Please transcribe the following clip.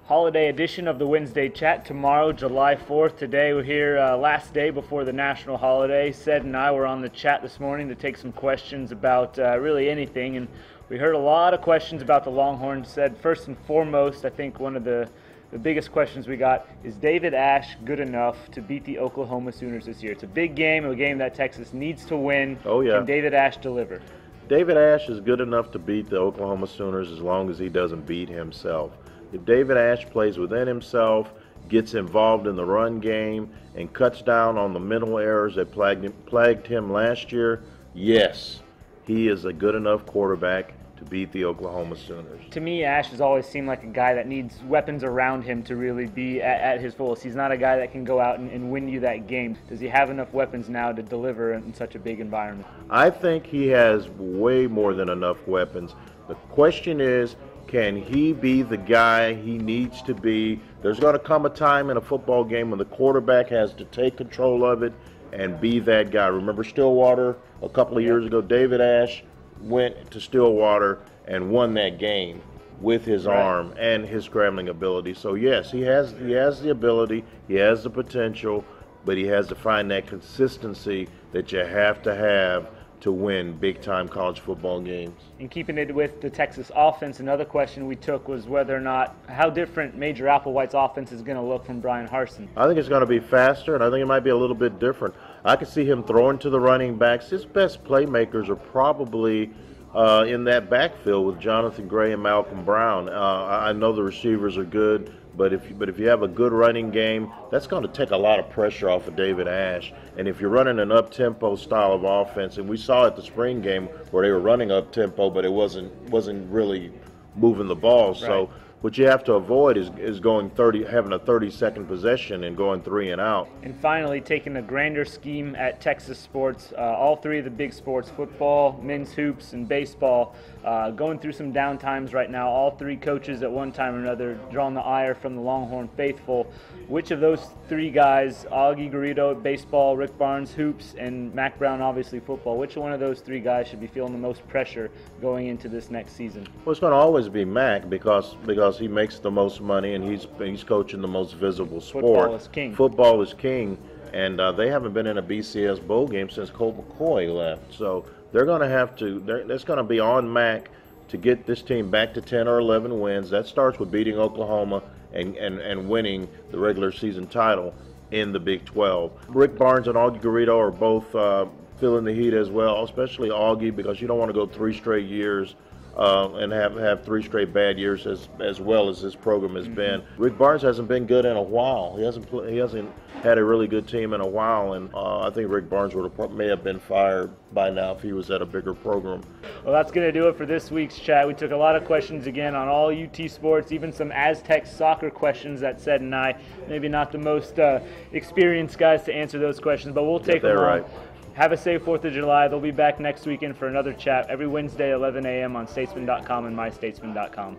Holiday edition of the Wednesday Chat tomorrow, July 4th. Today we're here last day before the national holiday. Ced and I were on the chat this morning to take some questions about really anything, and we heard a lot of questions about the Longhorns. Ced, first and foremost, I think one of the biggest questions we got is David Ash good enough to beat the Oklahoma Sooners this year? It's a big game, a game that Texas needs to win. Oh, yeah. Can David Ash deliver? David Ash is good enough to beat the Oklahoma Sooners as long as he doesn't beat himself. If David Ash plays within himself, gets involved in the run game, and cuts down on the mental errors that plagued him last year, yes, he is a good enough quarterback to beat the Oklahoma Sooners. To me, Ash has always seemed like a guy that needs weapons around him to really be at his fullest. He's not a guy that can go out and win you that game. Does he have enough weapons now to deliver in such a big environment? I think he has way more than enough weapons. The question is, can he be the guy he needs to be? There's going to come a time in a football game when the quarterback has to take control of it and be that guy. Remember Stillwater a couple of years ago? David Ash went to Stillwater and won that game with his arm and his scrambling ability. So yes, he has the ability, he has the potential, but he has to find that consistency that you have to win big-time college football games. And keeping it with the Texas offense, another question we took was whether or not how different Major Applewhite's offense is going to look from Bryan Harsin. I think it's going to be faster, and I think it might be a little bit different. I could see him throwing to the running backs. His best playmakers are probably in that backfield with Jonathan Gray and Malcolm Brown. I know the receivers are good, but if you have a good running game, that's going to take a lot of pressure off of David Ash. And if you're running an up-tempo style of offense, and we saw at the spring game where they were running up-tempo, but it wasn't really moving the ball. So what you have to avoid is having a 30-second possession and going 3 and out. And finally, taking a grander scheme at Texas sports, all three of the big sports, football, men's hoops, and baseball, going through some down times right now. All three coaches at one time or another drawing the ire from the Longhorn faithful. Which of those three guys, Augie Garrido at baseball, Rick Barnes hoops, and Mac Brown obviously football, which one of those three guys should be feeling the most pressure going into this next season? Well, it's going to always be Mac because he makes the most money and he's coaching the most visible sport. Football is king. Football is king, and they haven't been in a BCS bowl game since Colt McCoy left. So they're going to have to. It's going to be on Mac to get this team back to 10 or 11 wins. That starts with beating Oklahoma and winning the regular season title in the Big 12. Rick Barnes and Augie Garrido are both feeling the heat as well, especially Augie, because you don't want to go 3 straight years and have 3 straight bad years as well as this program has been. Rick Barnes hasn't been good in a while. He hasn't had a really good team in a while, and I think Rick Barnes may have been fired by now if he was at a bigger program. Well, that's going to do it for this week's chat. We took a lot of questions again on all UT sports, even some Aztec soccer questions that Ced and I, maybe not the most experienced guys to answer those questions, but we'll take them on. Right. Have a safe 4th of July. They'll be back next weekend for another chat every Wednesday, 11 a.m. on statesman.com and mystatesman.com.